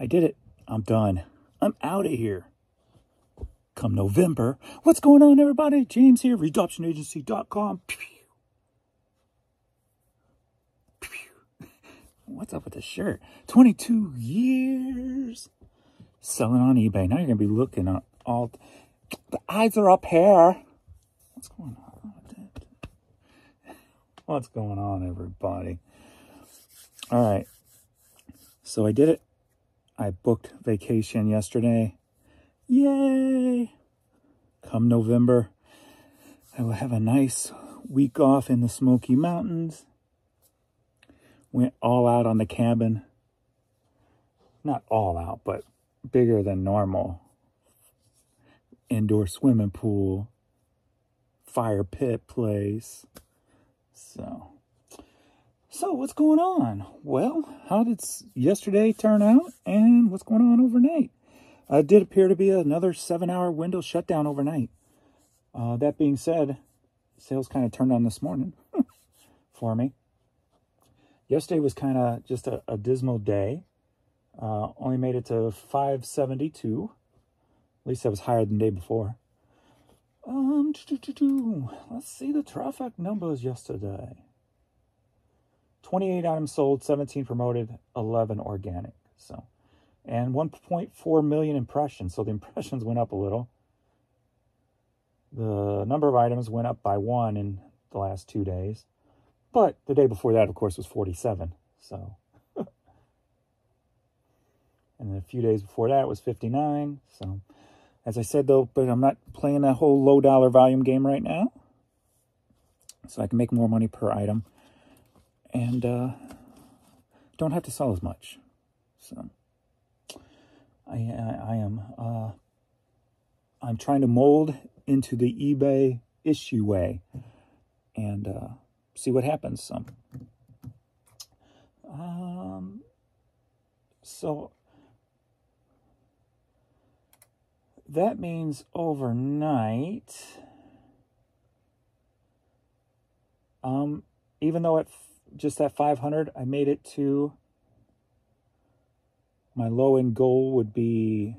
I did it. I'm done. I'm out of here. Come November. What's going on, everybody? James here, redoptionagency.com. What's up with this shirt? 22 years. Selling on eBay. Now you're going to be looking at all... The eyes are up here. What's going on? What's going on, everybody? All right. So I did it. I booked vacation yesterday. Yay! Come November, I will have a nice week off in the Smoky Mountains. Went all out on the cabin. Not all out, but bigger than normal. Indoor swimming pool. Fire pit place. So what's going on? Well, how did yesterday turn out? And what's going on overnight? It did appear to be another 7-hour window shutdown overnight. That being said, sales kind of turned on this morning for me. Yesterday was kind of just a dismal day. Only made it to 572. At least that was higher than the day before. Let's see the traffic numbers yesterday. 28 items sold, 17 promoted, 11 organic. So, and 1.4 million impressions. So the impressions went up a little. The number of items went up by 1 in the last 2 days. But the day before that, of course, was 47. So, and then a few days before that was 59. So, as I said, though, but I'm not playing that whole low dollar volume game right now. So I can make more money per item. And don't have to sell as much. So I'm trying to mold into the eBay issue way and see what happens. So that means overnight, even though just at 500, I made it to my low-end goal would be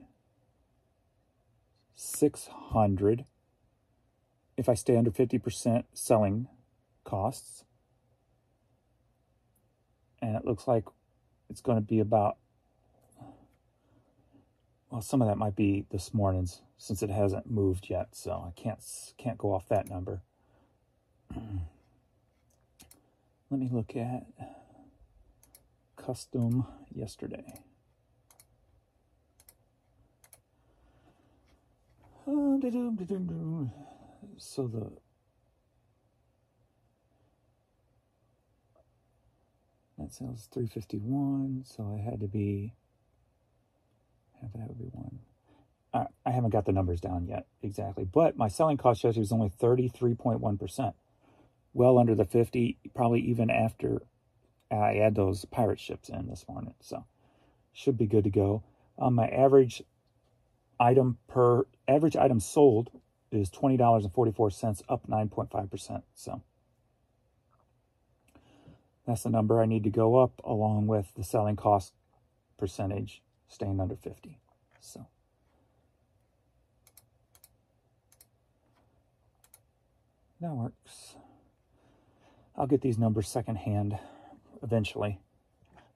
600 if I stay under 50% selling costs. And it looks like it's going to be about, well, some of that might be this morning's since it hasn't moved yet, so I can't go off that number. Let me look at custom yesterday. So that sales 351, so I had to be, that would be 1. I haven't got the numbers down yet exactly, but my selling cost yesterday was only 33.1%. Well under the 50, probably even after I add those pirate ships in this morning. So should be good to go. My average item sold is $20.44, up 9.5%. So that's the number I need to go up, along with the selling cost percentage staying under 50. So that works. I'll get these numbers secondhand eventually.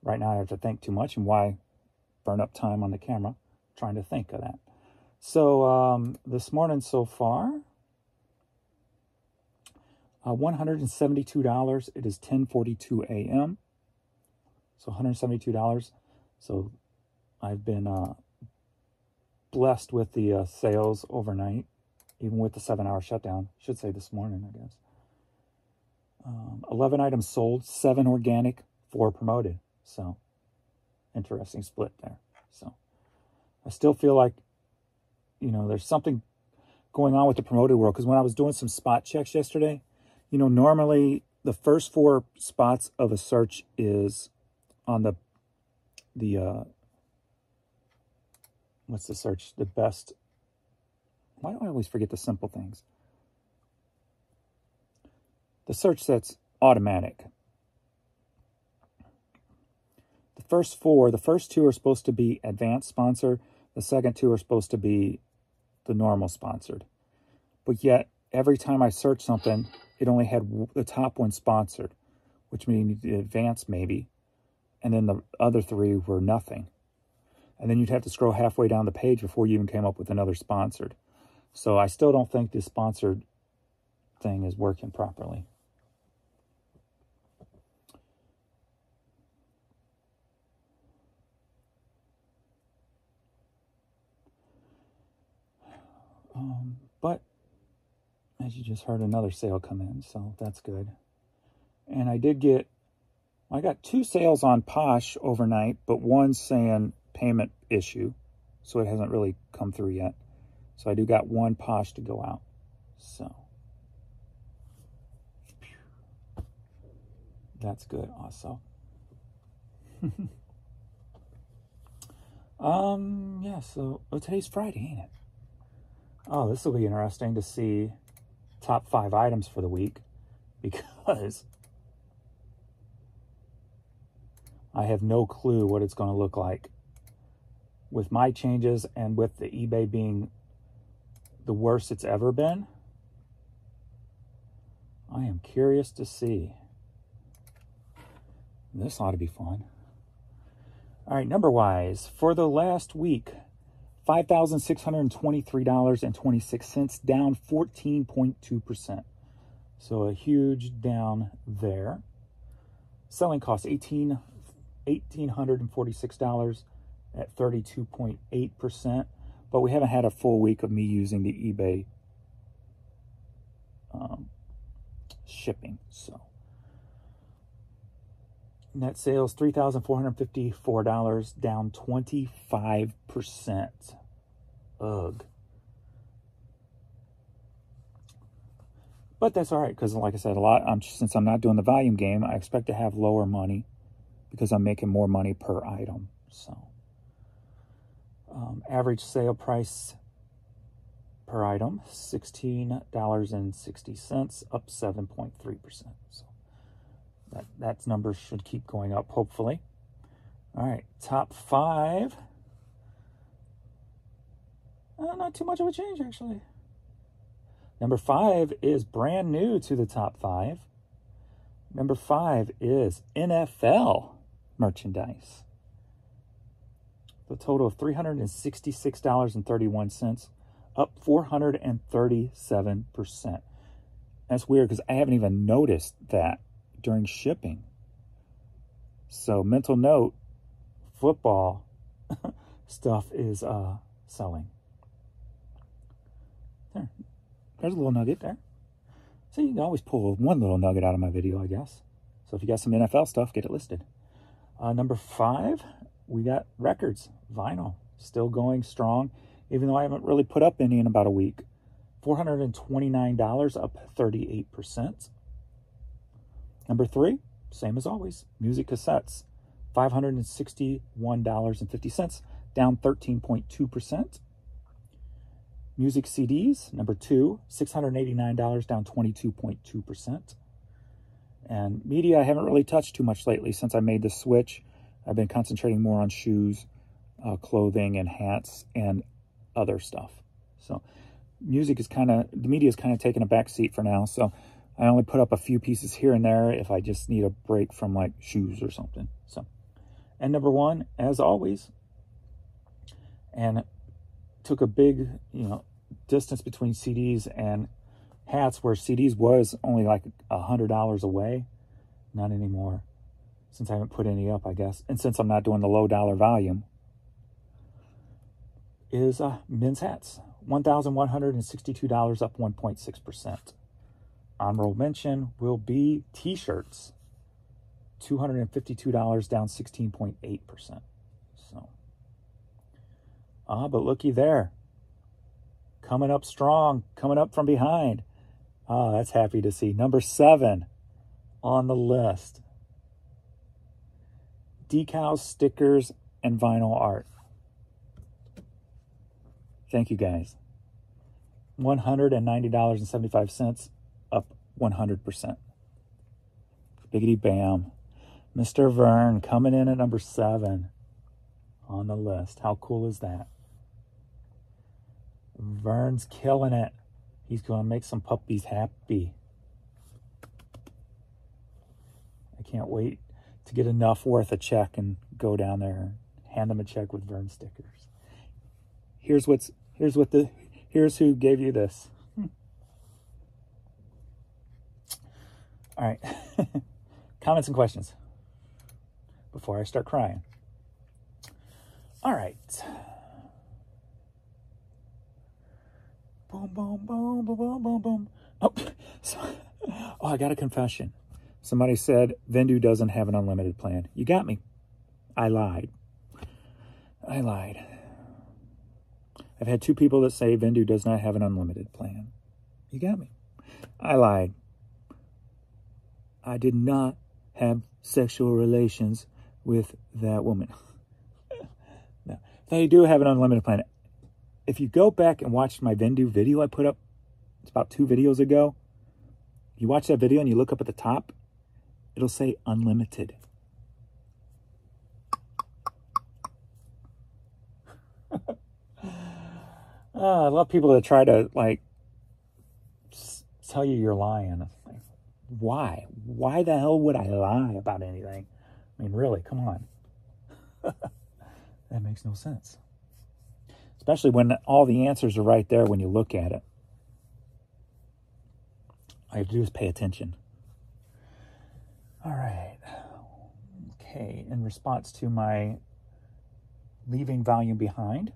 Right now I have to think too much, and why burn up time on the camera trying to think of that. So this morning so far, $172. It is 10:42 a.m. So $172. So I've been blessed with the sales overnight, even with the 7-hour shutdown. Should say this morning, I guess. 11 items sold, 7 organic, 4 promoted. So, interesting split there. So, I still feel like, there's something going on with the promoted world. Because when I was doing some spot checks yesterday, normally the first 4 spots of a search is on the what's the search? The best. Why do I always forget the simple things? The search that's automatic. The first 4, the first 2 are supposed to be advanced sponsored. The second 2 are supposed to be the normal sponsored. But yet, every time I search something, it only had the top one sponsored, which means the advanced maybe. And then the other 3 were nothing. And then you'd have to scroll halfway down the page before you even came up with another sponsored. So I still don't think this sponsored thing is working properly. But as you just heard, another sale come in, so that's good. And I got 2 sales on Posh overnight, but one's saying payment issue, so it hasn't really come through yet. So I do got 1 Posh to go out. So that's good also. Yeah, so today's Friday, ain't it? Oh, this will be interesting to see top 5 items for the week, because I have no clue what it's going to look like with my changes, and with the eBay being the worst it's ever been. I am curious to see. This ought to be fun. All right, number-wise, for the last week, $5,623.26, down 14.2%. So a huge down there. Selling cost $1,846 at 32.8%. But we haven't had a full week of me using the eBay shipping. So net sales, $3,454, down 25%. Ugh. But that's all right, because like I said, since I'm not doing the volume game, I expect to have lower money because I'm making more money per item. So average sale price per item, $16.60, up 7.3%. So that number should keep going up, hopefully. All right, top 5. Not too much of a change, actually. Number 5 is brand new to the top 5. Number 5 is NFL merchandise. The total of $366.31, up 437%. That's weird because I haven't even noticed that during shipping. So mental note, football stuff is selling. There's a little nugget there. So you can always pull one little nugget out of my video, I guess. So if you got some NFL stuff, get it listed. Number 5, we got records, vinyl, still going strong, even though I haven't really put up any in about a week. $429, up 38%. Number 3, same as always, music cassettes, $561.50, down 13.2%. Music CDs, number 2, $689, down 22.2%. And media, I haven't really touched too much lately since I made the switch. I've been concentrating more on shoes, clothing, and hats, and other stuff. So the media is kind of taking a back seat for now. So I only put up a few pieces here and there if I just need a break from like shoes or something. So, and number 1, as always, and took a big, distance between CDs and hats, where CDs was only like $100 away. Not anymore, since I haven't put any up, I guess. And since I'm not doing the low dollar volume, is men's hats, $1,162, up 1.6%. Honorable mention will be t-shirts, $252, down 16.8%. So, but looky there. Coming up strong, coming up from behind. That's happy to see. Number 7 on the list. Decals, stickers, and vinyl art. Thank you, guys. $190.75, up 100%. Biggity bam. Mr. Vern coming in at number 7 on the list. How cool is that? Vern's killing it. He's going to make some puppies happy. I can't wait to get enough worth a check and go down there and hand them a check with Vern stickers. Here's who gave you this. All right. Comments and questions before I start crying. All right. Boom, boom, boom, boom, boom, boom, boom. Oh, I got a confession. Somebody said Vendu doesn't have an unlimited plan. You got me. I lied. I've had 2 people that say Vendu does not have an unlimited plan. You got me. I lied. I did not have sexual relations with that woman. No, they do have an unlimited plan. If you go back and watch my Vendu video I put up, it's about 2 videos ago. You watch that video and you look up at the top, it'll say unlimited. I love people that try to like tell you you're lying. Like, why? Why the hell would I lie about anything? I mean, really, come on. That makes no sense. Especially when all the answers are right there when you look at it. All you have to do is pay attention. All right. Okay, in response to my leaving volume behind,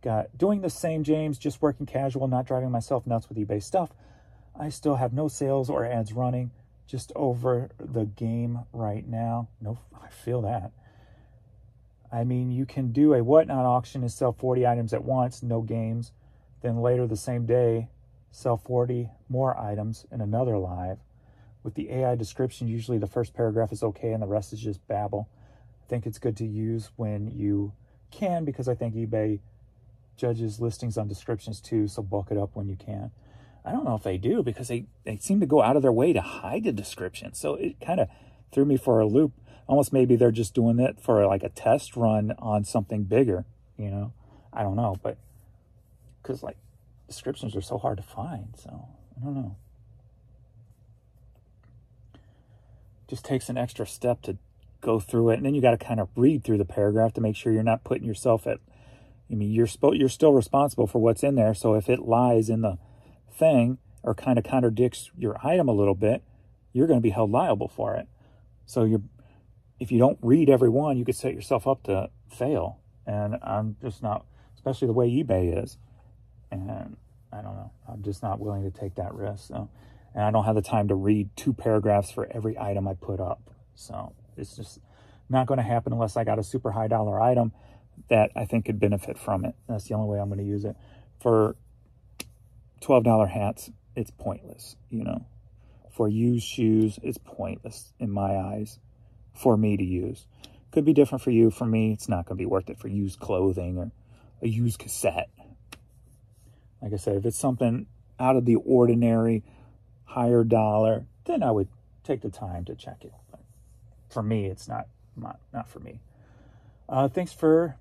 got doing the same, James, just working casual, not driving myself nuts with eBay stuff. I still have no sales or ads running, just over the game right now. No, I feel that. I mean, you can do a whatnot auction and sell 40 items at once, no games. Then later the same day, sell 40 more items in another live. With the AI description, usually the first paragraph is okay and the rest is just babble. I think it's good to use when you can, because I think eBay judges listings on descriptions too, so bulk it up when you can. I don't know if they do, because they seem to go out of their way to hide the description. So it kind of threw me for a loop. Almost maybe they're just doing it for like a test run on something bigger, you know? I don't know, but because like descriptions are so hard to find, so I don't know. Just takes an extra step to go through it, and then you got to kind of read through the paragraph to make sure you're not putting yourself at, I mean, you're still responsible for what's in there, so if it lies in the thing or kind of contradicts your item a little bit, you're going to be held liable for it. So if you don't read every one, you could set yourself up to fail. And I'm just not, especially the way eBay is. And I don't know, I'm just not willing to take that risk. So, and I don't have the time to read 2 paragraphs for every item I put up. So it's just not going to happen unless I got a super high dollar item that I think could benefit from it. That's the only way I'm going to use it. For $12 hats, it's pointless, you know. For used shoes, it's pointless in my eyes for me to use. Could be different for you. For me, it's not going to be worth it for used clothing or a used cassette. Like I said, if it's something out of the ordinary, higher dollar, then I would take the time to check it. But for me, it's not for me. Thanks for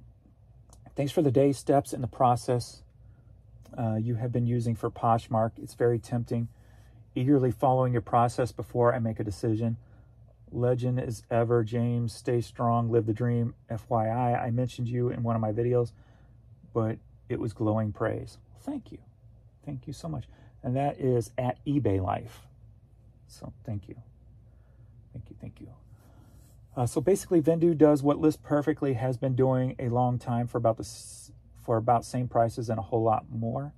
the day steps in the process you have been using for Poshmark. It's very tempting. Eagerly following your process before I make a decision. Legend as ever, James. Stay strong, live the dream. FYI, I mentioned you in one of my videos, but it was glowing praise. Thank you. Thank you so much. And that is at eBay Life. So thank you. Thank you. So basically, Vendu does what List Perfectly has been doing a long time for about same prices and a whole lot more.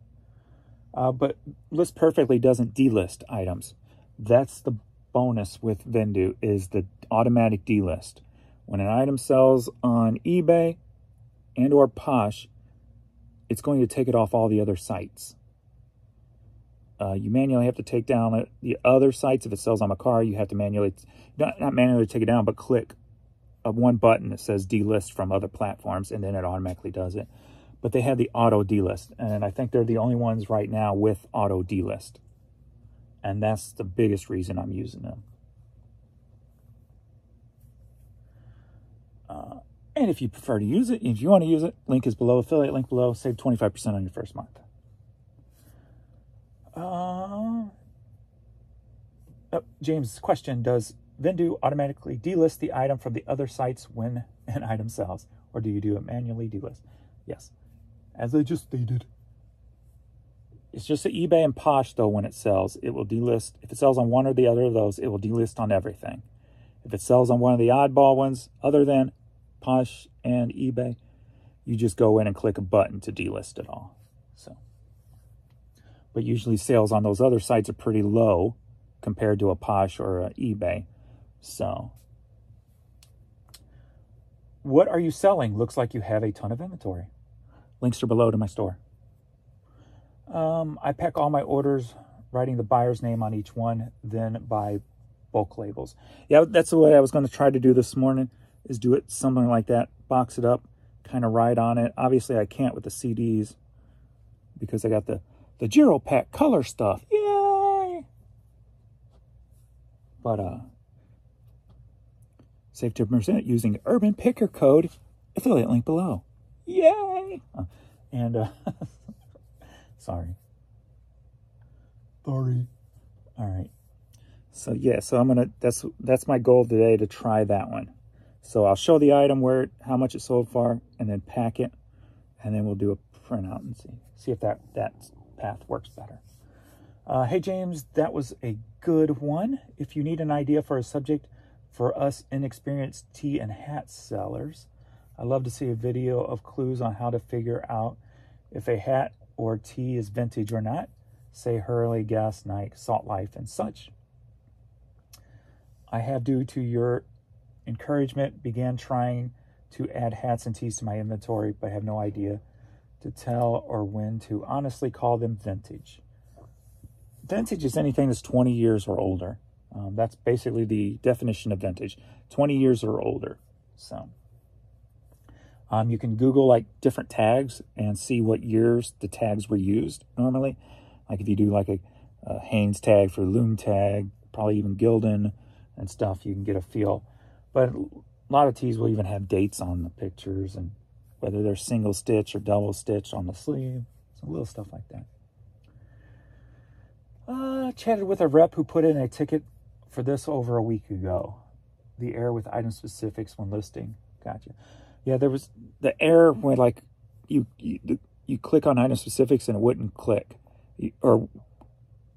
But List Perfectly doesn't delist items. That's the bonus with Vendu, is the automatic delist. When an item sells on eBay and or Posh, it's going to take it off all the other sites. You manually have to take down the other sites. If it sells on a car, you have to manually, not manually take it down, but click one button that says delist from other platforms, and then it automatically does it. But they have the auto delist, and I think they're the only ones right now with auto delist. And that's the biggest reason I'm using them. And if you prefer to use it, if you want to use it, link is below, affiliate link below, save 25% on your first month. James' question, does Vendoo automatically delist the item from the other sites when an item sells? Or do you do it manually delist? Yes, as I just stated. It's just the eBay and Posh, though, when it sells. It will delist. If it sells on one or the other of those, it will delist on everything. If it sells on one of the oddball ones, other than Posh and eBay, you just go in and click a button to delist it all. So, but usually sales on those other sites are pretty low compared to a Posh or a eBay. So, what are you selling? Looks like you have a ton of inventory. Links are below to my store. I pack all my orders, writing the buyer's name on each one, then buy bulk labels. Yeah, that's the way I was going to try to do this morning, is do it something like that. Box it up, kind of write on it. Obviously, I can't with the CDs because I got the Giro Pack color stuff. Yay! But, save 2% using Urban Picker code, affiliate link below. Yay! Sorry. All right. So yeah, so I'm gonna, that's my goal today, to try that one. So I'll show the item how much it sold for, and then pack it, and then we'll do a printout and see if that path works better. Hey James, that was a good one. If you need an idea for a subject for us inexperienced tea and hat sellers, I'd love to see a video of clues on how to figure out if a hat or tea is vintage or not. Say Hurley, Gas, Nike, Salt Life, and such. I have, due to your encouragement, began trying to add hats and tees to my inventory, but have no idea to tell or when to honestly call them vintage. Vintage is anything that's 20 years or older. That's basically the definition of vintage, 20 years or older. So you can Google like different tags and see what years the tags were used normally. Like if you do like a Hanes tag for loom tag, probably even Gildan and stuff, you can get a feel. But a lot of tees will even have dates on the pictures, and whether they're single stitch or double stitch on the sleeve, some little stuff like that. Chatted with a rep who put in a ticket for this over a week ago. The error with item specifics when listing. Gotcha. Yeah, there was the error where like you click on item specifics and it wouldn't click, or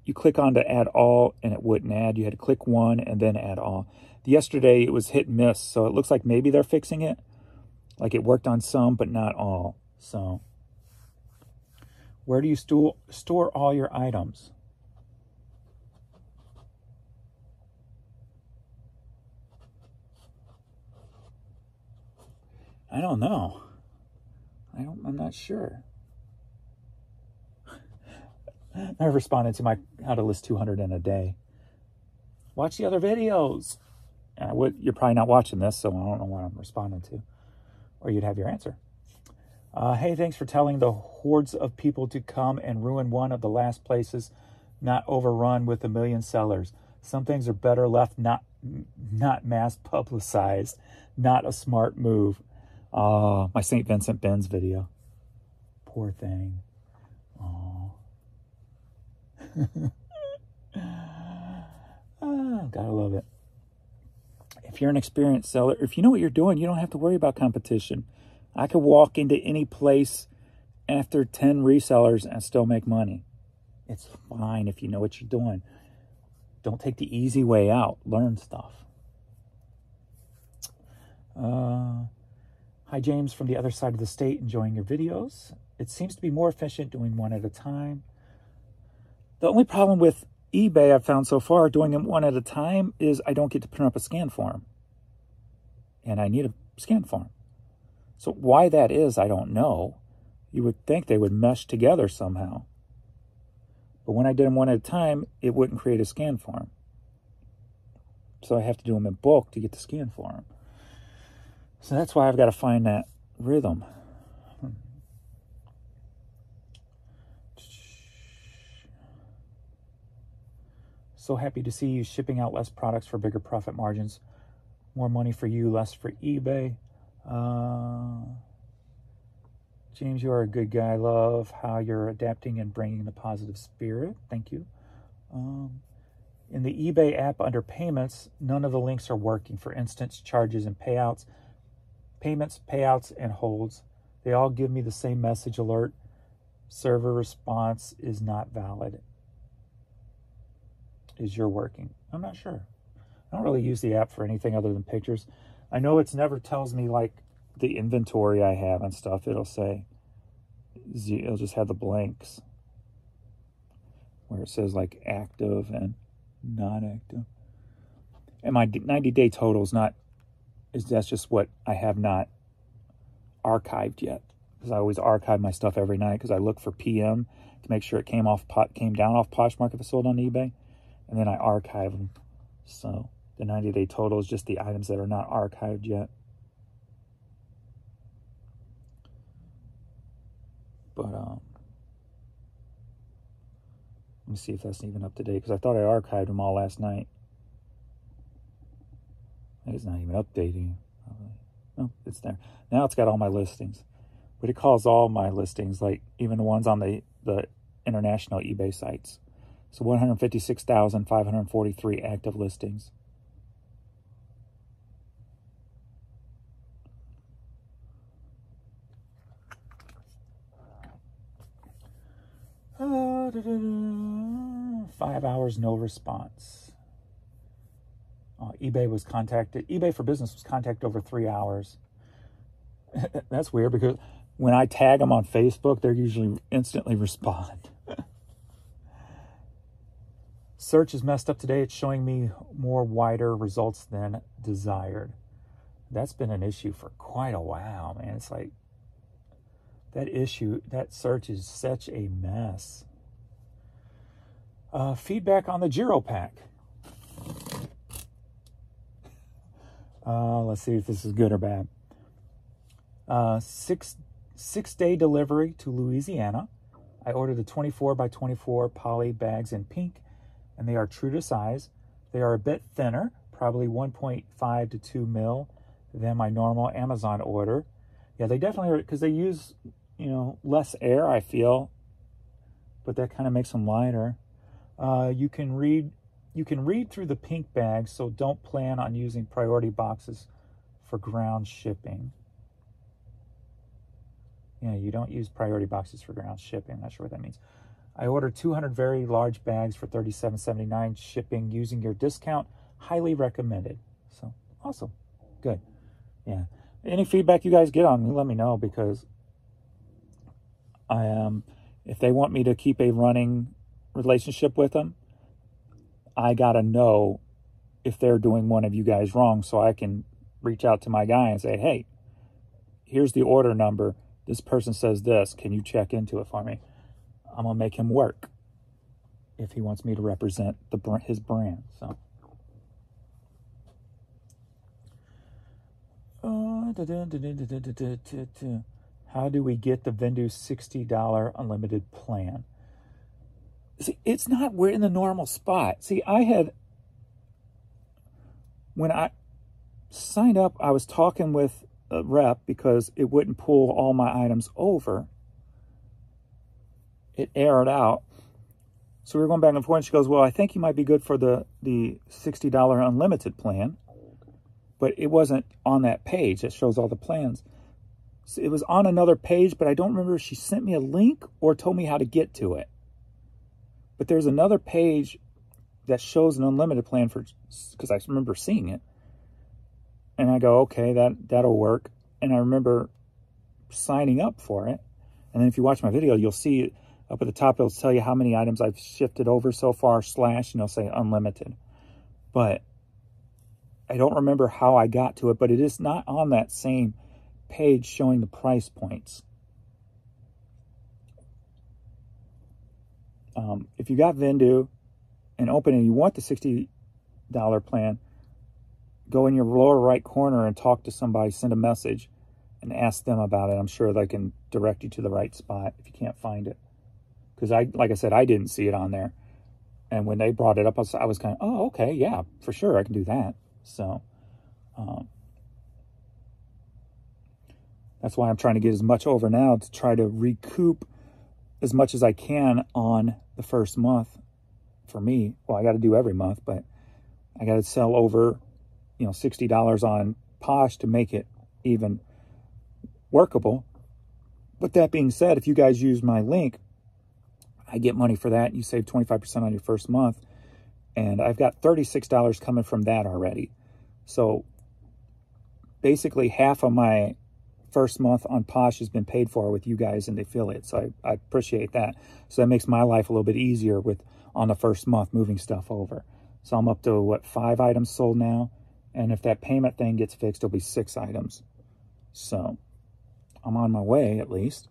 you click on to add all and it wouldn't add. You had to click one and then add all. Yesterday it was hit and miss, so it looks like maybe they're fixing it. Like it worked on some but not all. So where do you store all your items? I don't know. I'm not sure. I responded to my how to list 200 in a day. Watch the other videos. You're probably not watching this, so I don't know what I'm responding to. Or you'd have your answer. Hey, thanks for telling the hordes of people to come and ruin one of the last places not overrun with a million sellers. Some things are better left not mass publicized. Not a smart move. My St. Vincent Ben's video. Poor thing. Oh. Gotta love it. If you're an experienced seller, if you know what you're doing, you don't have to worry about competition. I could walk into any place after 10 resellers and still make money. It's fine if you know what you're doing. Don't take the easy way out. Learn stuff. Hi, James, from the other side of the state, enjoying your videos. It seems to be more efficient doing one at a time. The only problem with eBay I've found so far, doing them one at a time, is I don't get to print up a scan form. And I need a scan form. So why that is, I don't know. You would think they would mesh together somehow. But when I did them one at a time, it wouldn't create a scan form. So I have to do them in bulk to get the scan form. So that's why I've got to find that rhythm. So happy to see you shipping out less products for bigger profit margins. More money for you, less for eBay. James, you are a good guy. Love how you're adapting and bringing the positive spirit. Thank you. In the eBay app under payments, none of the links are working. For instance, charges and payouts, payments, payouts, and holds. They all give me the same message alert. Server response is not valid. Is your working? I'm not sure. I don't really use the app for anything other than pictures. I know it's never tells me like the inventory I have and stuff. It'll say, it'll just have the blanks where it says like active and not active. And my 90-day total is not, that's just what I have not archived yet. Because I always archive my stuff every night because I look for PM to make sure it came down off Poshmark if it's sold on eBay. And then I archive them. So the 90-day total is just the items that are not archived yet. But let me see if that's even up to date, because I thought I archived them all last night. I think it's not even updating. No, it's there. Now it's got all my listings. But it calls all my listings, like even the ones on the international eBay sites. So 156,543 active listings. Five hours, no response. eBay was contacted. eBay for Business was contacted over 3 hours. That's weird because when I tag them on Facebook, they usually instantly respond. Search is messed up today. It's showing me more wider results than desired. That's been an issue for quite a while, man. It's like that search is such a mess. Feedback on the Giro pack. Let's see if this is good or bad. 6-day delivery to Louisiana. I ordered the 24 by 24 poly bags in pink, and they are true to size. They are a bit thinner, probably 1.5 to 2 mil than my normal Amazon order. Yeah, they definitely are, because they use, less air, I feel, but that kind of makes them lighter. You can read through the pink bags, so don't plan on using priority boxes for ground shipping. Yeah, you don't use priority boxes for ground shipping. I'm not sure what that means. I ordered 200 very large bags for $37.79 shipping using your discount. Highly recommended. So, awesome. Good. Yeah. Any feedback you guys get on me, let me know, because if they want me to keep a running relationship with them, I got to know if they're doing one of you guys wrong, so I can reach out to my guy and say, hey, here's the order number. This person says this. Can you check into it for me? I'm going to make him work if he wants me to represent his brand. So, how do we get the Vendu $60 unlimited plan? See, it's not, we're in the normal spot. See, when I signed up, I was talking with a rep because it wouldn't pull all my items over. It aired out. So we were going back and forth, and she goes, well, I think you might be good for the $60 unlimited plan. But it wasn't on that page that shows all the plans. So it was on another page, but I don't remember if she sent me a link or told me how to get to it. But there's another page that shows an unlimited plan because I remember seeing it. And I go, okay, that'll work. And I remember signing up for it. And then if you watch my video, you'll see up at the top, it'll tell you how many items I've shifted over so far, / and it'll say unlimited. But I don't remember how I got to it, but it is not on that same page showing the price points. If you got Vendu and open and you want the $60 plan, go in your lower right corner and talk to somebody, send a message, and ask them about it. I'm sure they can direct you to the right spot if you can't find it. Because like I said, I didn't see it on there. And when they brought it up, I was kind of, oh, okay, yeah, for sure, I can do that. So, That's why I'm trying to get as much over now to try to recoup as much as I can on the first month for me. Well, I got to do every month, but I got to sell over, $60 on Posh to make it even workable. But that being said, if you guys use my link, I get money for that. You save 25% on your first month. And I've got $36 coming from that already. So basically half of my first month on Posh has been paid for with you guys and the affiliates. So I appreciate that. So that makes my life a little bit easier with on the first month moving stuff over. So I'm up to, what, 5 items sold now? And if that payment thing gets fixed, it'll be 6 items. So I'm on my way, at least.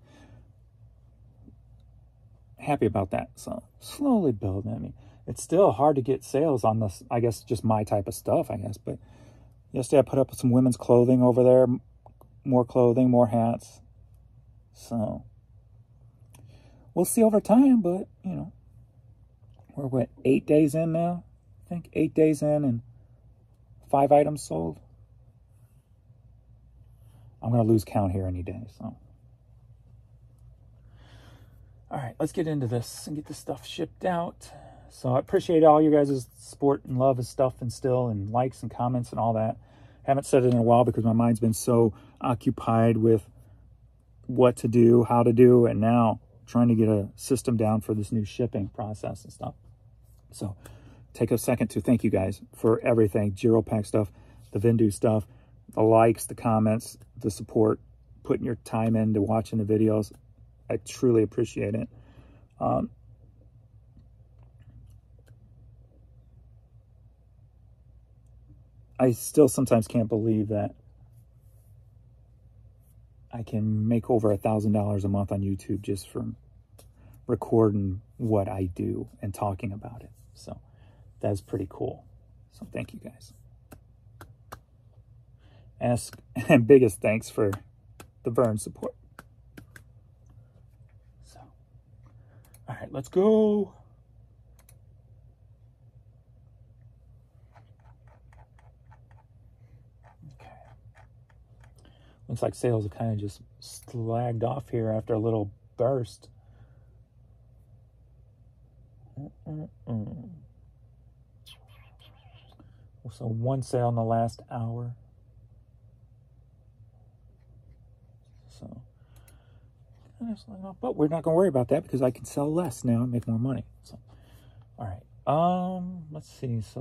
Happy about that. So slowly building. I mean, it's still hard to get sales on this, I guess, just my type of stuff, I guess. But yesterday I put up some women's clothing over there. More clothing, more hats. So we'll see over time, but, we're, what, 8 days in now? I think 8 days in and 5 items sold. I'm going to lose count here any day, so. All right, let's get into this and get this stuff shipped out. So I appreciate all you guys' support and love and stuff and still, and likes and comments and all that. Haven't said it in a while because my mind's been so occupied with what to do, how to do, and now trying to get a system down for this new shipping process and stuff. So take a second to thank you guys for everything. Giro Pack stuff, the Vindu stuff, the likes, the comments, the support, putting your time into watching the videos. I truly appreciate it. I still sometimes can't believe that I can make over $1,000 a month on YouTube just from recording what I do and talking about it. So that's pretty cool. So thank you guys. And biggest thanks for the Vern support. So, all right, let's go. Okay. Looks like sales have kind of just slagged off here after a little burst. So one sale in the last hour. So, but we're not going to worry about that because I can sell less now and make more money. So, all right. Let's see. So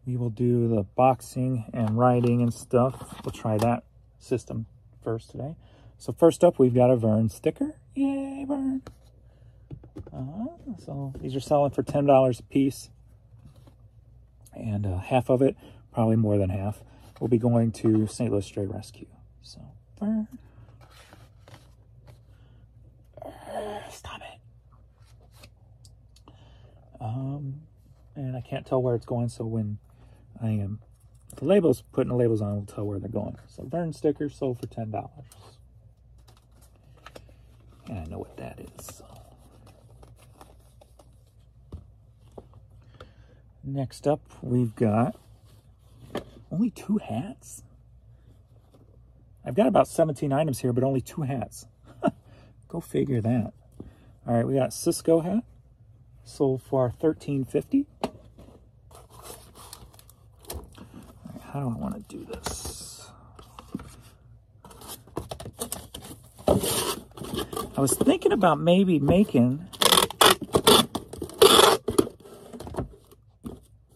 we will do the boxing and writing and stuff. We'll try that system first today. So first up, we've got a Vern sticker. Yay, Vern. So these are selling for $10 a piece. And half of it, probably more than half, will be going to St. Louis Stray Rescue. So, Vern. Stop it. And I can't tell where it's going, so when I am the labels, putting the labels on, will tell where they're going. So Vern stickers sold for $10. And I know what that is. So. Next up, we've got only 2 hats. I've got about 17 items here, but only 2 hats. Go figure that. All right, we got Cisco hat. Sold for $13.50. Right, how do I want to do this? I was thinking about maybe making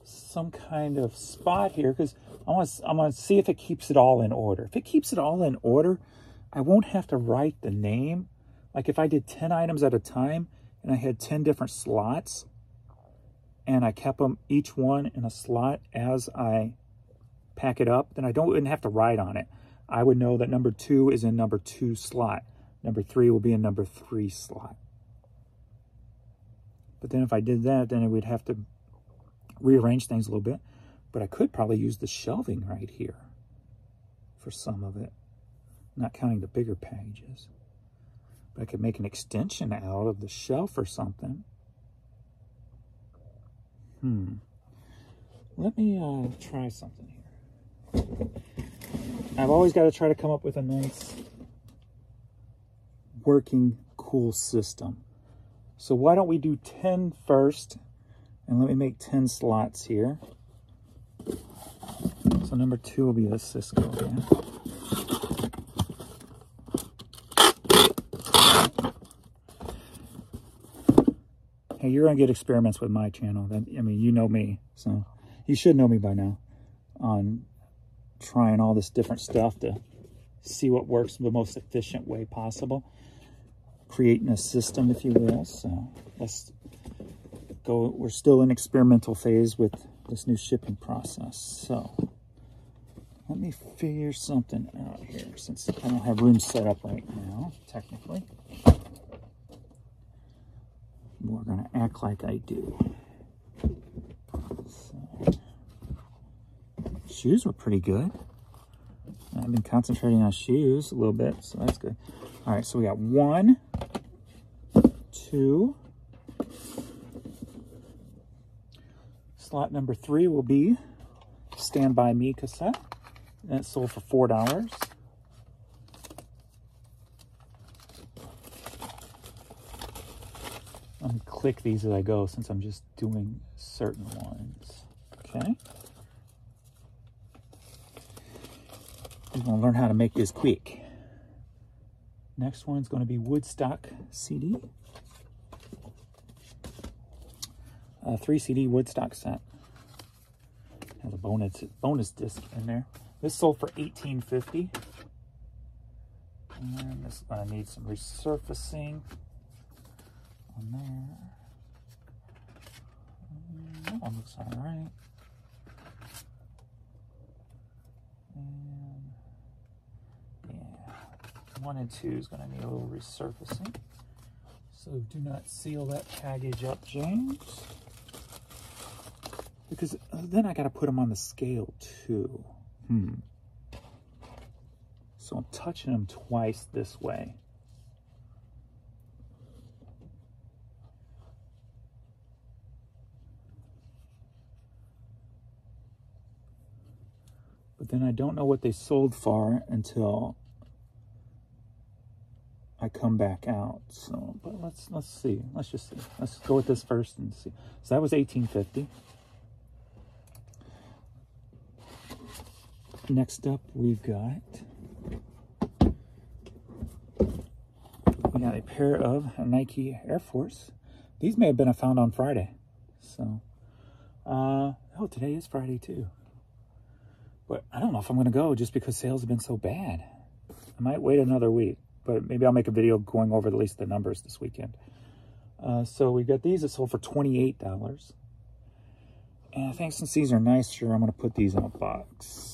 some kind of spot here because I want to see if it keeps it all in order. If it keeps it all in order, I won't have to write the name. Like if I did 10 items at a time and I had 10 different slots and I kept them each one in a slot as I pack it up, then I wouldn't have to write on it. I would know that number 2 is in number 2 slot. Number 3 will be in number 3 slot. But then if I did that, then it would have to rearrange things a little bit. But I could probably use the shelving right here for some of it. Not counting the bigger pages. But I could make an extension out of the shelf or something. Let me try something here. I've always got to try to come up with a nice working, cool system. So why don't we do 10 first? And let me make 10 slots here. So number 2 will be a Cisco again. Hey, you're going to get experiments with my channel. I mean, you know me, so you should know me by now on trying all this different stuff to see what works the most efficient way possible. Creating a system, if you will. So let's go. We're still in experimental phase with this new shipping process. So let me figure something out here since I don't have room set up right now, technically. We're going to act like I do. So, shoes were pretty good. I've been concentrating on shoes a little bit, so that's good. All right, so we got 1, 2. Slot number 3 will be Stand By Me cassette. And it's sold for $4. Let me click these as I go since I'm just doing certain ones. Okay. We're going to learn how to make this quick. Next one's going to be Woodstock CD. 3 CD Woodstock set. Has a bonus disc in there. This sold for $18.50. And this is going to need some resurfacing on there. That one looks all right. And yeah, 1 and 2 is going to need a little resurfacing. So do not seal that package up, James. Because then I got to put them on the scale too. So I'm touching them twice this way. But then I don't know what they sold for until I come back out. So, but let's see. Let's just see. Let's go with this first and see. So that was $18.50. Next up, we got a pair of Nike Air Force. These may have been found on Friday. So, oh, today is Friday too. But I don't know if I'm going to go just because sales have been so bad. I might wait another week, but maybe I'll make a video going over at least the numbers this weekend. So we got these that sold for $28. And I think since these are nicer, I'm going to put these in a box.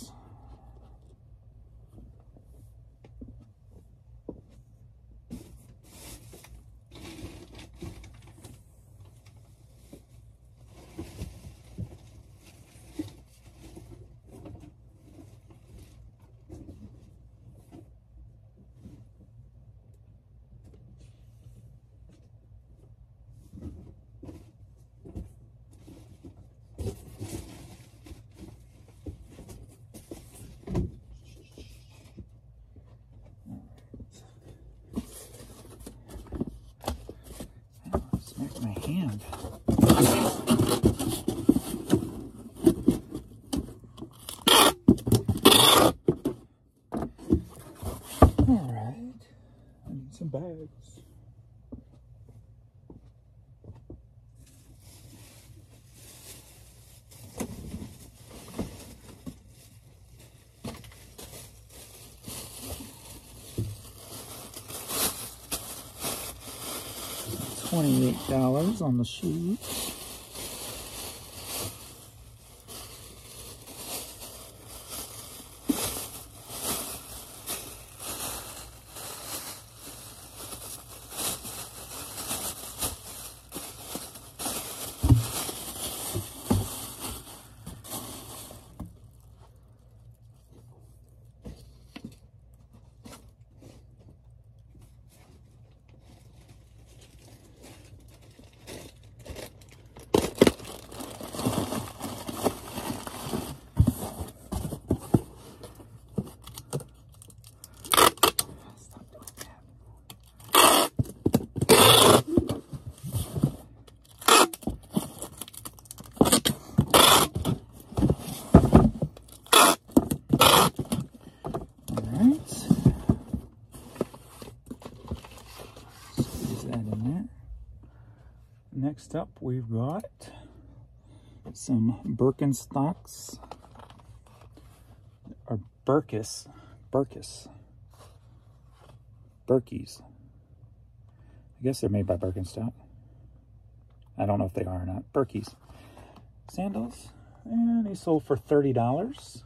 Smack my hand. All right, I need some bags. $28 on the shoes. Next up, we've got some Birkenstocks, or Birkies. I guess they're made by Birkenstock. I don't know if they are or not. Birkies. Sandals, and they sold for $30.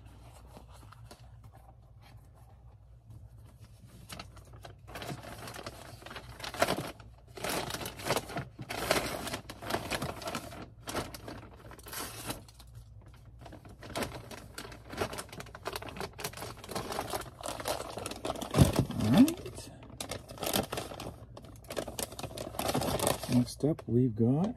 Next up, we've got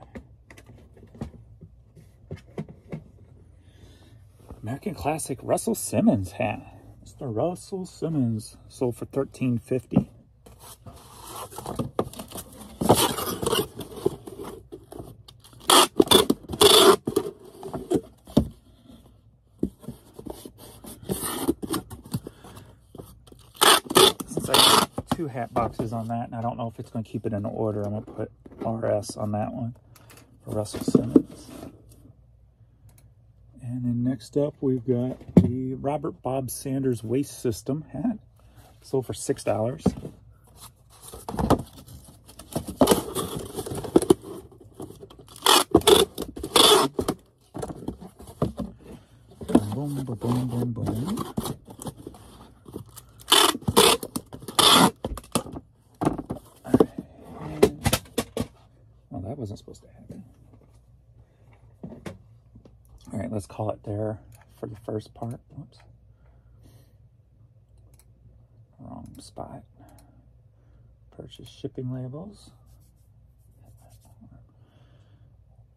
American Classic Russell Simmons hat. Mr. Russell Simmons, sold for $13.50. Since I got 2 hat boxes on that, and I don't know if it's going to keep it in order, I'm going to put RS on that one for Russell Simmons. And then next up, we've got the Robert Bob Sanders waist system hat, sold for $6. Boom, boom, boom, boom, boom. That wasn't supposed to happen. All right, let's call it there for the first part. Whoops. Wrong spot. Purchase shipping labels.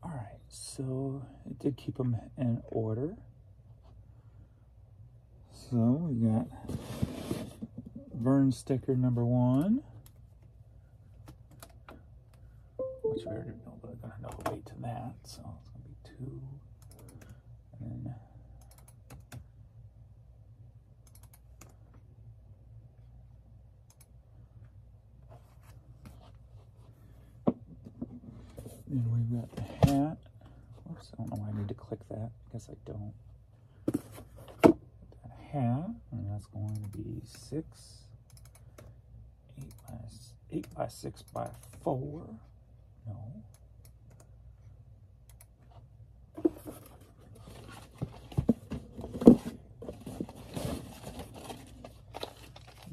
All right, so it did keep them in order. So we got Vern sticker number 1. Which we already know, but I'm going to know the weight to that, so it's going to be 2. And then we've got the hat. Oops, I don't know why I need to click that. I guess I don't. That hat, and that's going to be 8 by 6 by 4. No.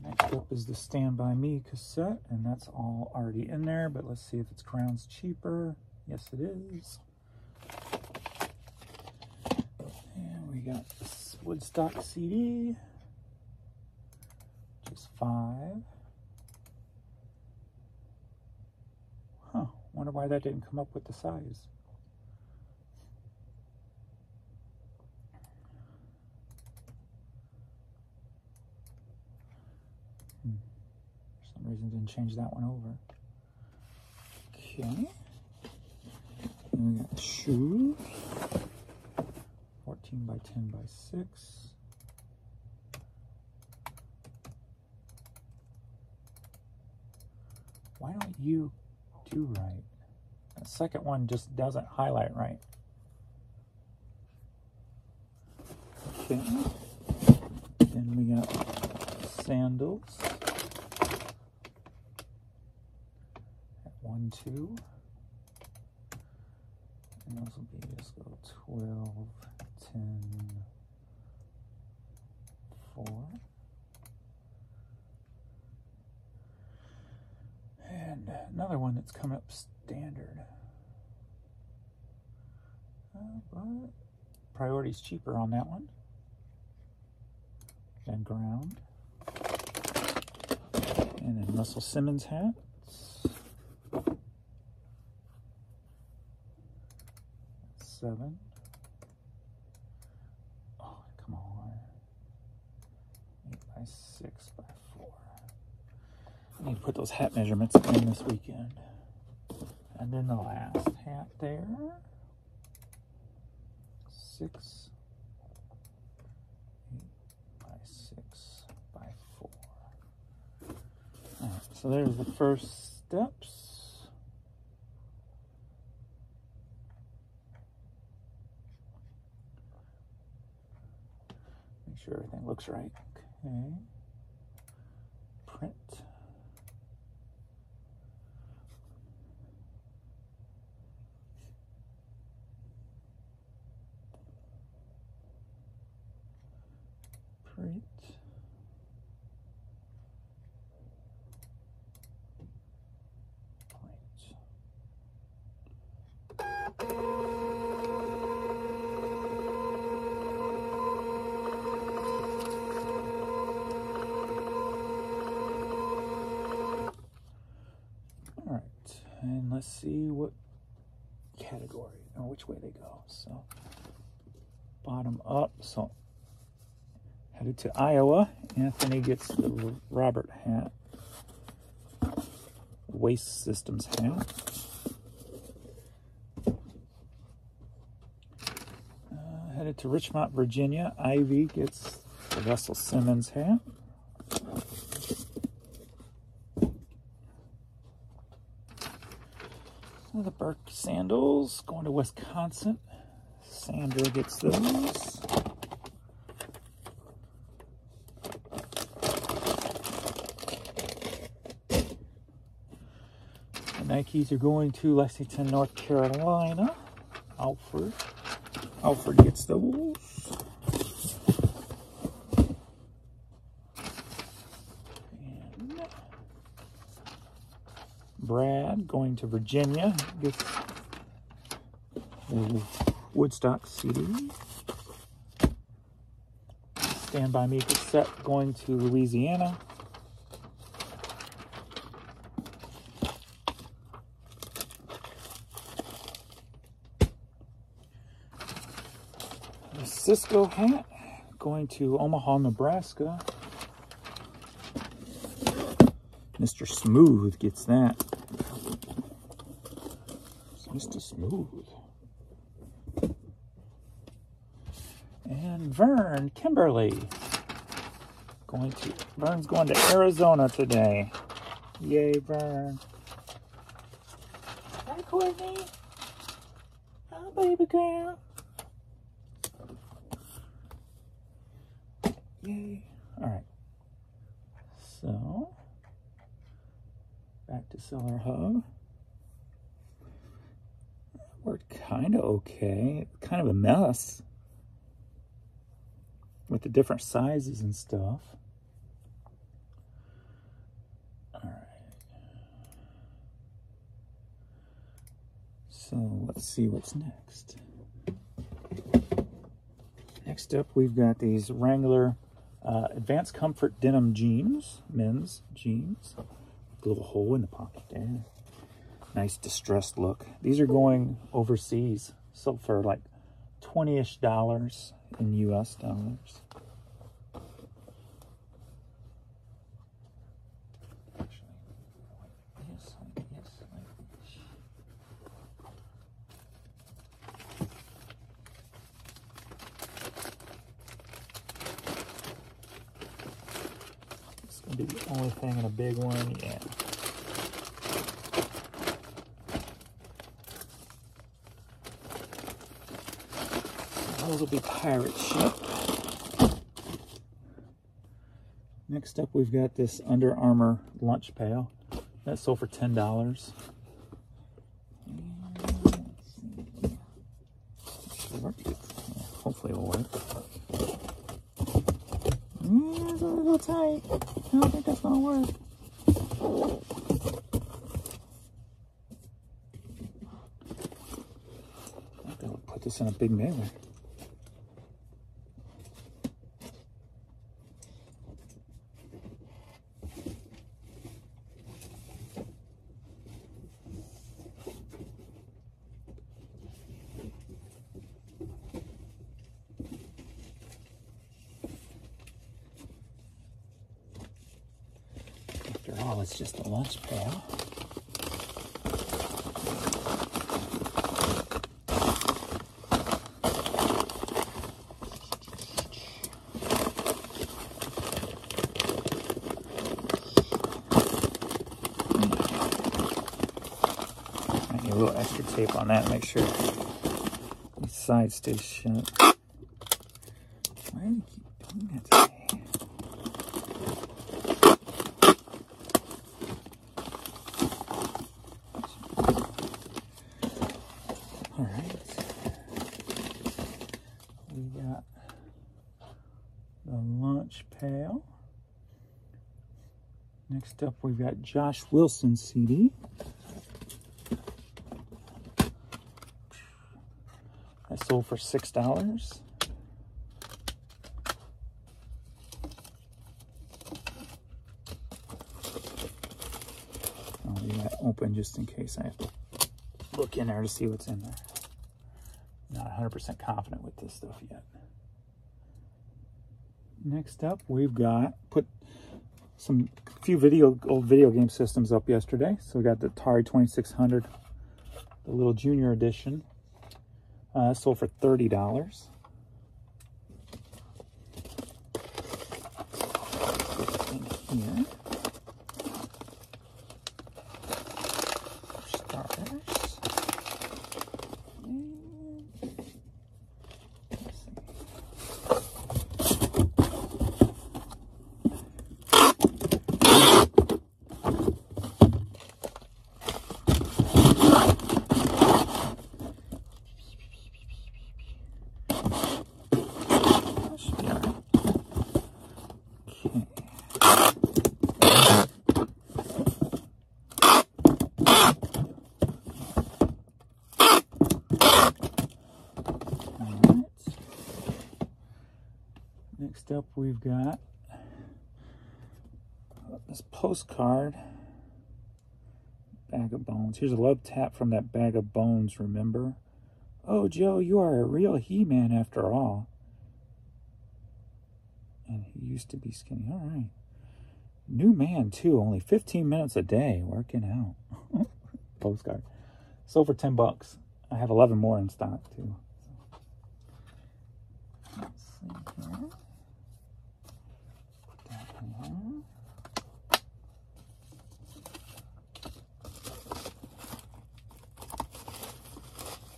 Next up is the Stand By Me cassette, and that's all already in there, but let's see if it's Crown's cheaper. Yes, it is. And we got this Woodstock CD, which is $5. Huh, wonder why that didn't come up with the size. For some reason didn't change that one over. Okay. And we got shoes. 14 by 10 by 6. Why don't you do right? The second one just doesn't highlight right. Okay. Then we got sandals. At 1, 2. And those will be just go 12, 10, 4. And another one that's come up standard. But priority's cheaper on that one than ground. And then Russell Simmons hats. 7. Oh, come on. 8 by 6 by 4. I need to put those hat measurements in this weekend. And then the last hat there. 6. 8 by 6 by 4. Alright, so there's the first steps. sure everything looks right. Okay. Print. Print. All right, and let's see what category or which way they go. So bottom up. So headed to Iowa. Anthony gets the Robert hat, Waste Systems hat. Headed to Richmond, Virginia. Ivy gets the Russell Simmons hat. The Burke sandals going to Wisconsin. Sandra gets those. The Nikes are going to Lexington, North Carolina. Alfred gets those. And Brad going to Virginia gets Woodstock CD. Stand By Me cassette going to Louisiana. The Cisco hat going to Omaha, Nebraska. Mr. Smooth gets that. Mr. Smooth. And Vern Kimberly Vern's going to Arizona today. Yay, Vern. Hi, Courtney. Hi, baby girl. Yay. All right. So, back to Seller Hub. Worked kind of okay. Kind of a mess with the different sizes and stuff. All right. So let's see what's next. Next up, we've got these Wrangler Advanced Comfort Denim Jeans, men's jeans. A little hole in the pocket there. Nice distressed look. These are going overseas, so for like $20-ish in US dollars. It's gonna be the only thing in a big one, yeah. Those will be pirate ship. Next up, we've got this Under Armour lunch pail. That sold for $10. Hopefully it'll work. It's a little tight. I don't think that's gonna work. I think I'll put this in a big mailer. After all, it's just a lunch pail. Need a little extra tape on that, make sure the side stays shut. Why do you keep doing that? Next up, we've got Josh Wilson CD. That sold for $6. I'll leave that open just in case I have to look in there to see what's in there. Not 100% confident with this stuff yet. Next up, we've got put a few old video game systems up yesterday. So we got the Atari 2600, the little junior edition. Sold for $30. In here. Starters. Next up, we've got this postcard, Bag of Bones. Here's a love tap from that Bag of Bones, remember? Oh, Joe, you are a real He-Man after all. And he used to be skinny. All right. New man, too. Only 15 minutes a day. Working out. Postcard. Sold for $10. I have 11 more in stock, too. Let's see here. Put that in here.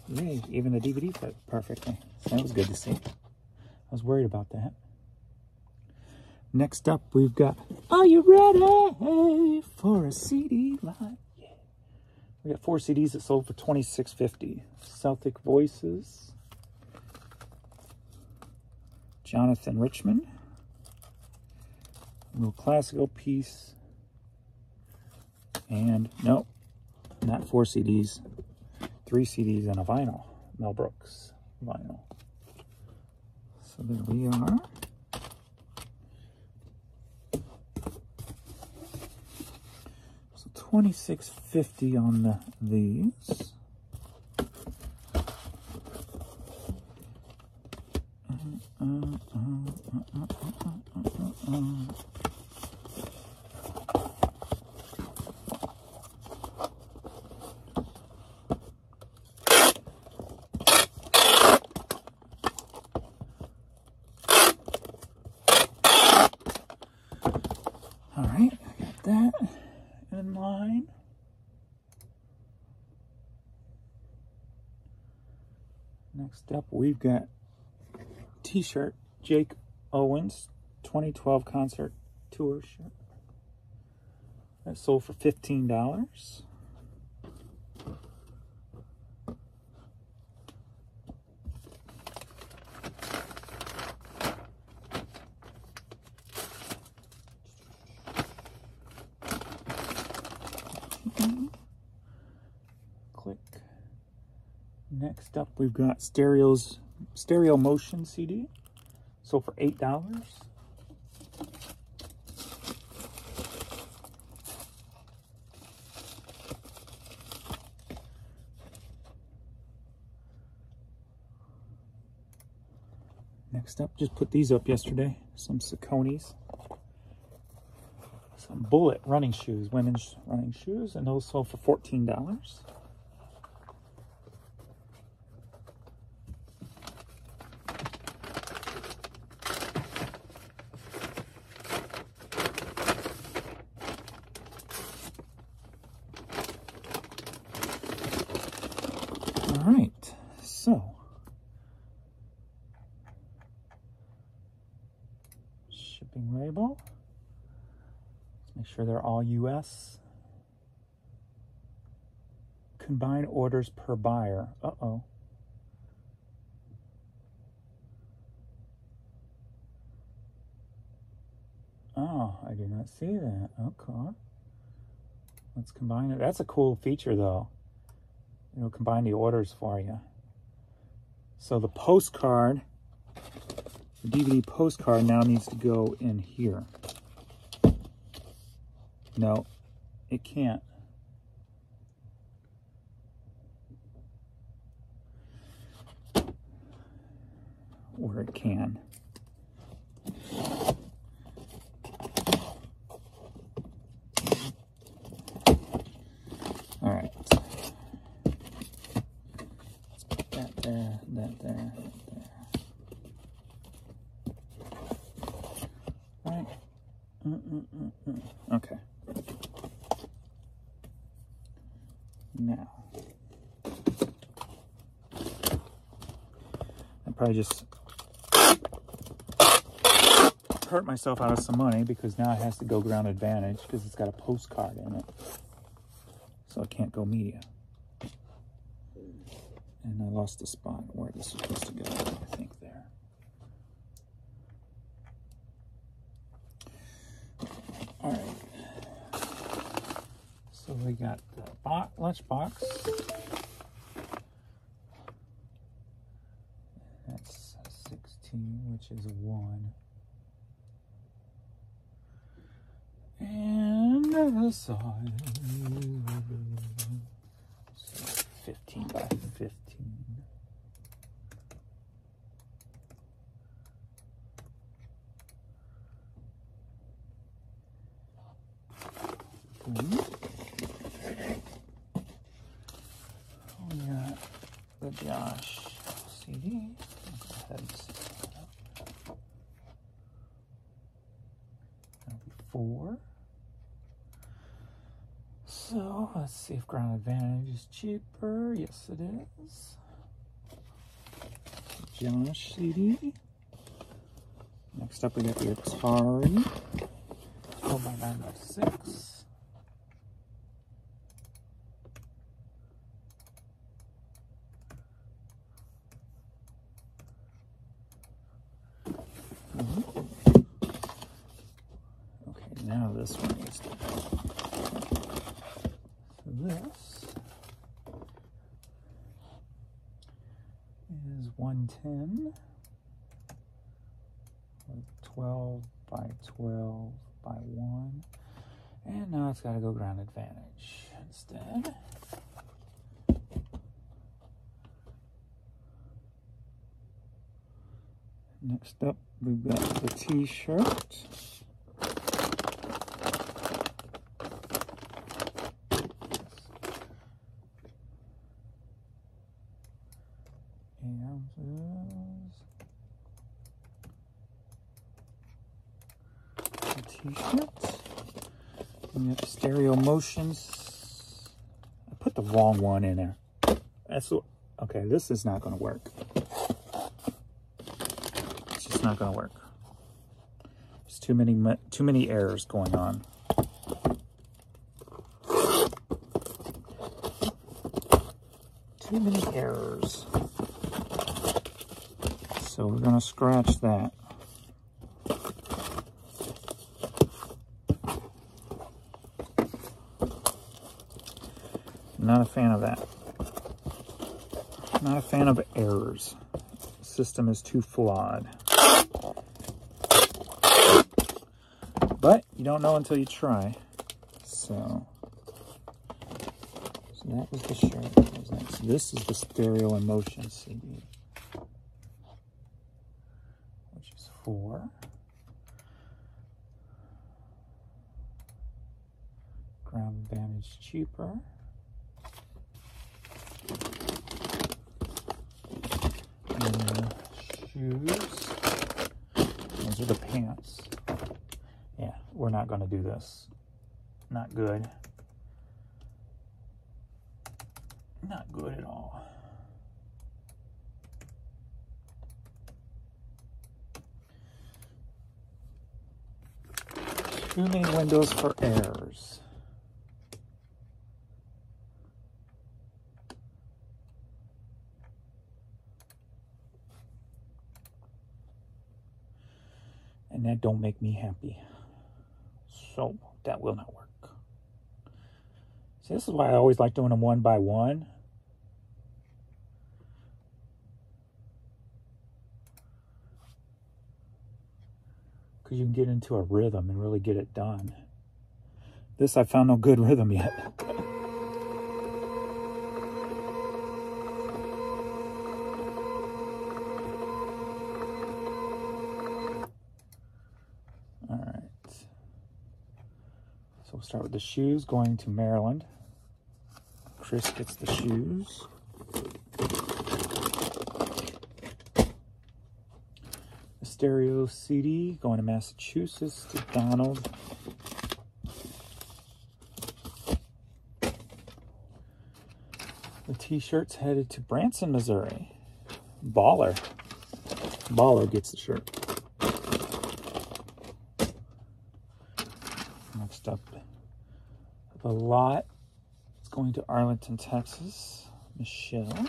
Yay, even the DVD fit perfectly. So that was good to see. I was worried about that. Next up, we've got, are you ready for a CD line? Yeah. We got 4 CDs that sold for $26.50. Celtic Voices. Jonathan Richman. A little classical piece. And, nope, not 4 CDs. 3 CDs and a vinyl. Mel Brooks vinyl. So there we are. So $26.50 on these. All right, I got that in line. Next up, we've got T-shirt, Jake Owens, 2012 concert tour shirt. That sold for $15. Click. Next up, we've got Stereo Motion CD. Sold for $8. Next up, just put these up yesterday. Some Sauconys. Some Bullet running shoes, women's running shoes, and those sold for $14. All right, so shipping label. Let's make sure they're all US. Combined orders per buyer. Uh-oh. Oh, I did not see that. Okay. Let's combine it. That's a cool feature, though. It'll combine the orders for you. So the postcard, the DVD postcard now needs to go in here. No, it can't. Or it can. All right. Let's put that there, that there, that there. All right. Okay. Now, I probably just hurt myself out of some money because now it has to go ground advantage because it's got a postcard in it. So it can't go media. And I lost the spot where this is supposed to go, I think there. All right. So we got the lunchbox. That's 16, which is a 1. And the size, so 15 by 15. We got the Josh CD. I'll go ahead and set that up. That'll be 4. So let's see if ground advantage is cheaper. Yes, it is. Josh CD. Next up, we got the Atari. 4x9x6. Okay, now this one needs to go. So this is 110 with 12 by 12 by 1. And now it's got to go ground advantage instead. Next up, we've got the t-shirt. T-shirt. We have stereo motions. I put the wrong one in there. That's what, okay, this is not going to work. It's just not going to work. There's too many errors going on. Too many errors. So we're going to scratch that. Not a fan of that. Not a fan of errors. The system is too flawed. But you don't know until you try. So that was the shirt. What was that? So this is the stereo in motion CD, which is 4. Ground advantage cheaper. Shoes. Those are the pants. Yeah, we're not going to do this. Not good. Not good at all. Too many windows for errors. And that don't make me happy. So that will not work. See, this is why I always like doing them one by one. Because you can get into a rhythm and really get it done. This, I found no good rhythm yet. All right. So we'll start with the shoes, going to Maryland. Chris gets the shoes. The stereo CD, going to Massachusetts to Donald. The t-shirts headed to Branson, Missouri. Baller. Baller gets the shirt. Next up, the lot. It's going to Arlington, Texas. Michelle.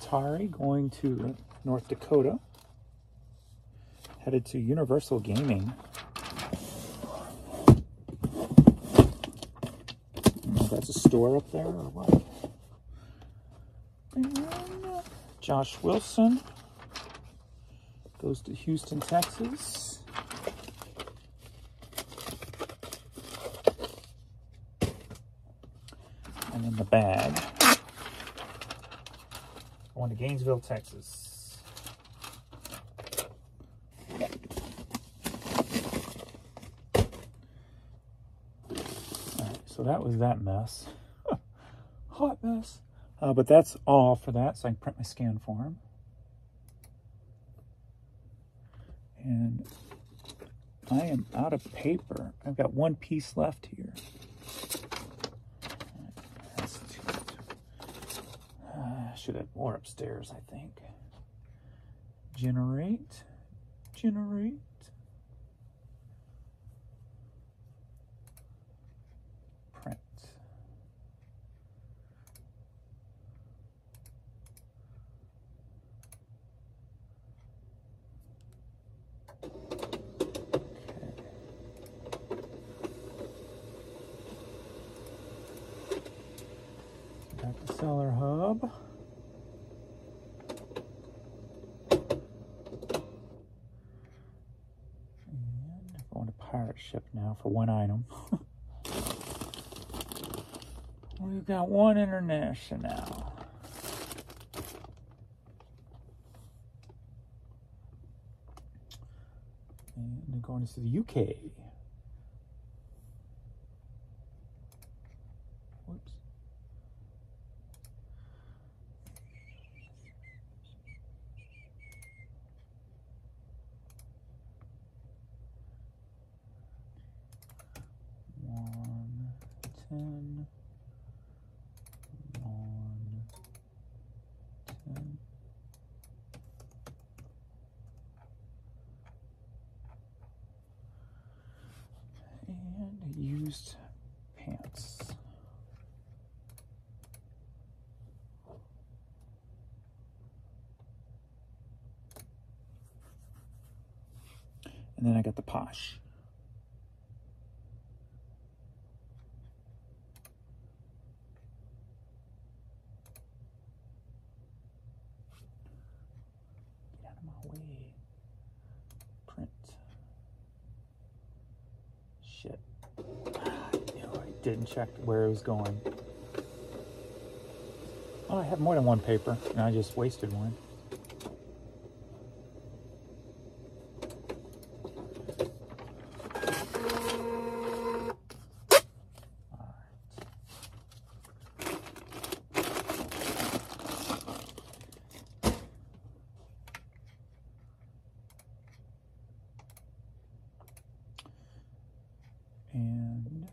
Atari going to North Dakota. Headed to Universal Gaming. That's a store up there or what? And Josh Wilson goes to Houston, Texas. And in the bag, going to Gainesville, Texas. So that was that mess. Hot mess. But that's all for that, so I can print my scan form. And I am out of paper. I've got one piece left here. That's I should have more upstairs, I think. Generate. Generate. Print. Got the seller hub. And going to pirate ship now for one item. We've got one international. And they're going to the UK. Whoops. $1.10. And used pants. And then I got the Posh. Get out of my way. Print. Shit. I didn't check where it was going. Oh, I have more than one paper, and I just wasted one. And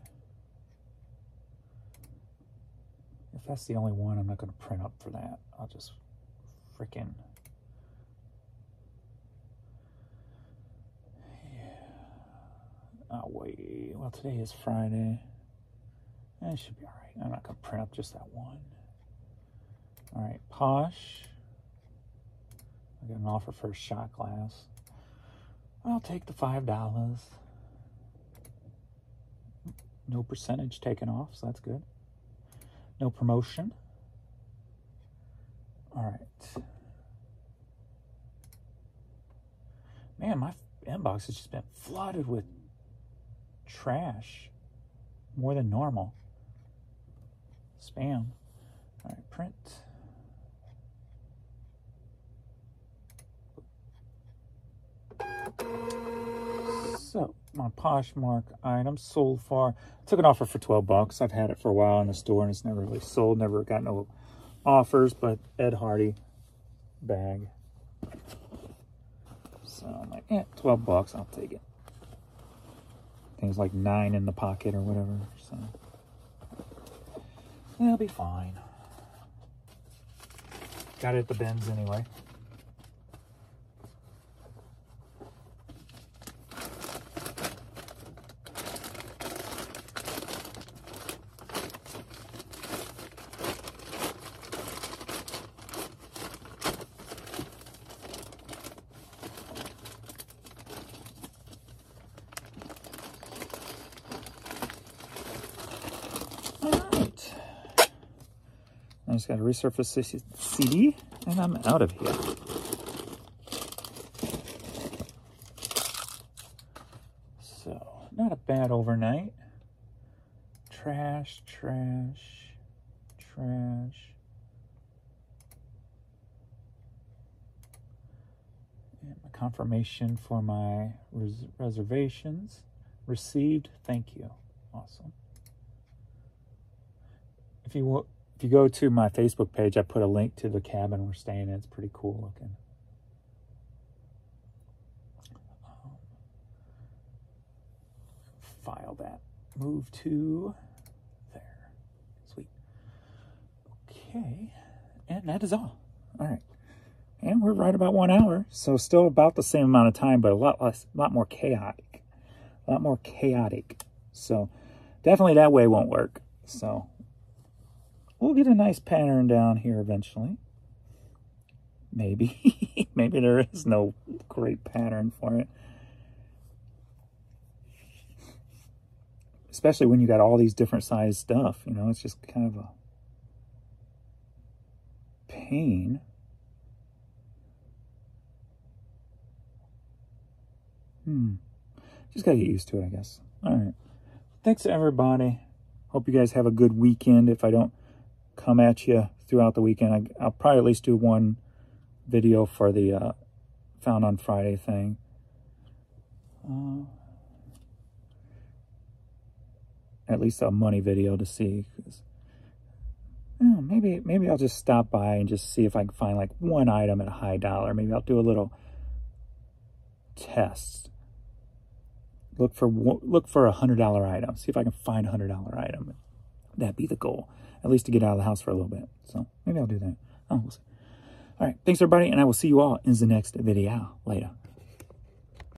if that's the only one, I'm not going to print up for that. I'll just frickin'... Oh, wait. Well, today is Friday. It should be all right. I'm not going to print up just that one. All right, Posh. I got an offer for a shot glass. I'll take the $5. No percentage taken off, so that's good. No promotion. All right. Man, my inbox has just been flooded with trash. More than normal. Spam. All right, print. So, my Poshmark item sold for, I took an offer for $12. I've had it for a while in the store and it's never really sold, never got no offers, but Ed Hardy bag. So I'm like, yeah, $12, I'll take it. Things like 9 in the pocket or whatever, so that'll be fine. Got it at the bins anyway. I just got to resurface this CD, and I'm out of here. So, not a bad overnight. Trash, trash, trash. And my confirmation for my reservations. Received. Thank you. Awesome. If you go to my Facebook page, I put a link to the cabin we're staying in. It's pretty cool looking. File that. Move to there. Sweet. Okay. And that is all. All right. And we're right about 1 hour. So still about the same amount of time, but a lot more chaotic. A lot more chaotic. So definitely that way won't work. So we'll get a nice pattern down here eventually. Maybe. Maybe there is no great pattern for it. Especially when you got all these different size stuff. You know, it's just kind of a pain. Just gotta get used to it, I guess. All right. Thanks, everybody. Hope you guys have a good weekend. If I don't come at you throughout the weekend, I'll probably at least do one video for the Found on Friday thing. At least a money video to see. Maybe I'll just stop by and just see if I can find like one item at a high dollar. Maybe I'll do a little test. Look for a $100 item. See if I can find a $100 item. That'd be the goal. At least to get out of the house for a little bit. So maybe I'll do that. Oh, we'll see. All right. Thanks, everybody. And I will see you all in the next video. Later.